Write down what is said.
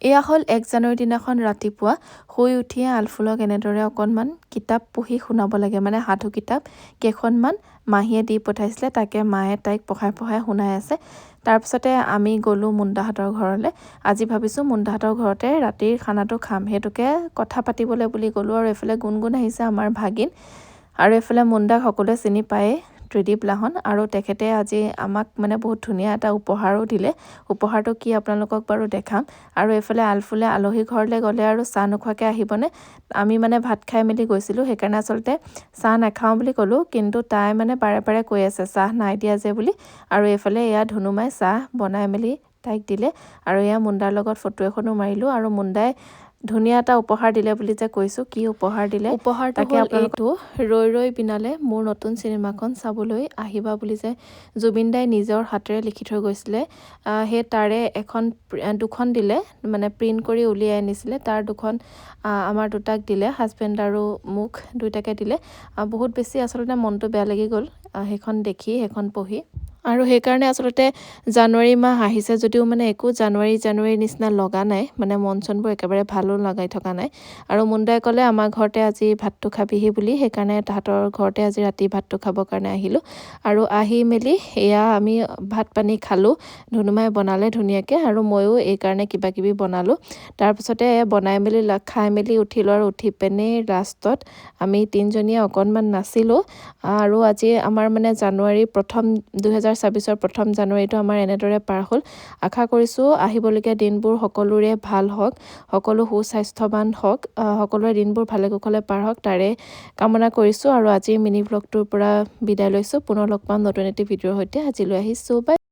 এয়া হ'ল 1 জানুৱাৰীৰ দিনাখন ৰাতিপুৱা শুই উঠিয়ে আলফুলক এনেদৰে অকণমান কিতাপ পঢ়ি শুনাব লাগে, মানে সাধু কিতাপ কেইখনমান মাহীয়ে দি পঠাইছিলে, তাকে মায়ে তাইক পঢ়াই শুনাই আছে। তাৰপিছতে আমি গ'লোঁ মুন্দাহঁতৰ ঘৰলৈ। আজি ভাবিছোঁ মুন্দাহঁতৰ ঘৰতে ৰাতিৰ খানাটো খাম, সেইটোকে কথা পাতিবলৈ বুলি গ'লোঁ। আৰু এইফালে গুণগুণ আহিছে আমাৰ ভাগিন, আৰু এইফালে মুন্দাক সকলোৱে চিনি পায়েই, ত্ৰিদীপ লাহন। আৰু তেখেতে আজি আমাক মানে বহুত ধুনীয়া এটা উপহাৰো দিলে। উপহাৰটো কি আপোনালোকক বাৰু দেখাম। আৰু এইফালে আলফুলে আলহী ঘৰলৈ গ'লে আৰু চাহ নোখোৱাকৈ আহিবনে? আমি মানে ভাত খাই মেলি গৈছিলোঁ, সেইকাৰণে আচলতে চাহ নাখাওঁ বুলি ক'লোঁ, কিন্তু তাই মানে বাৰে বাৰে কৈ আছে চাহ নাই দিয়া যে বুলি। আৰু এইফালে এয়া ধুনুমাই চাহ বনাই মেলি তাইক দিলে, আৰু এয়া মুন্দাৰ লগত ফটো এখনো মাৰিলোঁ। আৰু মুন্দাই ধুনীয়া এটা উপহাৰ দিলে বুলি যে কৈছোঁ, কি উপহাৰ দিলে? উপহাৰটো হ'ল এইটো, ৰৈ ৰৈ বিনালে মোৰ নতুন চিনেমাখন চাবলৈ আহিবা বুলি যে জুবিন দাই নিজৰ হাতেৰে লিখি থৈ গৈছিলে, সেই তাৰে দুখন দিলে, মানে প্ৰিণ্ট কৰি উলিয়াই আনিছিলে। তাৰ দুখন আমাৰ দুটাক দিলে, হাজবেণ্ড আৰু মোক দুইটাকে দিলে। বহুত বেছি আচলতে মনটো বেয়া লাগি গ'ল সেইখন দেখি, সেইখন পঢ়ি। আৰু সেইকাৰণে আচলতে জানুৱাৰী মাহ আহিছে যদিও মানে একো জানুৱাৰী নিচিনা লগা নাই, মানে মন চনবোৰ একেবাৰে ভালো লগাই থকা নাই। আৰু মুন্দাই ক'লে আমাৰ ঘৰতে আজি ভাতটো খাবিহি বুলি, সেইকাৰণে তাহাঁতৰ ঘৰতে আজি ৰাতি ভাতটো খাবৰ কাৰণে আহিলোঁ। আৰু আহি মেলি এয়া আমি ভাত পানী খালোঁ, ধুনুমাই বনালে ধুনীয়াকৈ, আৰু ময়ো এইকাৰণে কিবা কিবি বনালোঁ। তাৰপিছতে বনাই মেলি খাই মেলি উঠিলোঁ, আৰু উঠি পিনে লাষ্টত আমি তিনিজনীয়ে অকণমান নাচিলোঁ। আৰু আজি আমাৰ মানে 2026 প্ৰথম জানুৱাৰীটো আমাৰ এনেদৰে পাৰ হ'ল। আশা কৰিছোঁ আহিবলগীয়া দিনবোৰ সকলোৰে ভাল হওক, সকলো সুস্বাস্থ্যৱান হওক, সকলোৰে দিনবোৰ ভালে কুশলে পাৰ হওক, তাৰে কামনা কৰিছোঁ। আৰু আজিৰ মিনি ব্লগটোৰ পৰা বিদায় লৈছোঁ, পুনৰ লগ পাম নতুন এটি ভিডিঅ'ৰ সৈতে। আজিলৈ আহিছোঁ, বাই।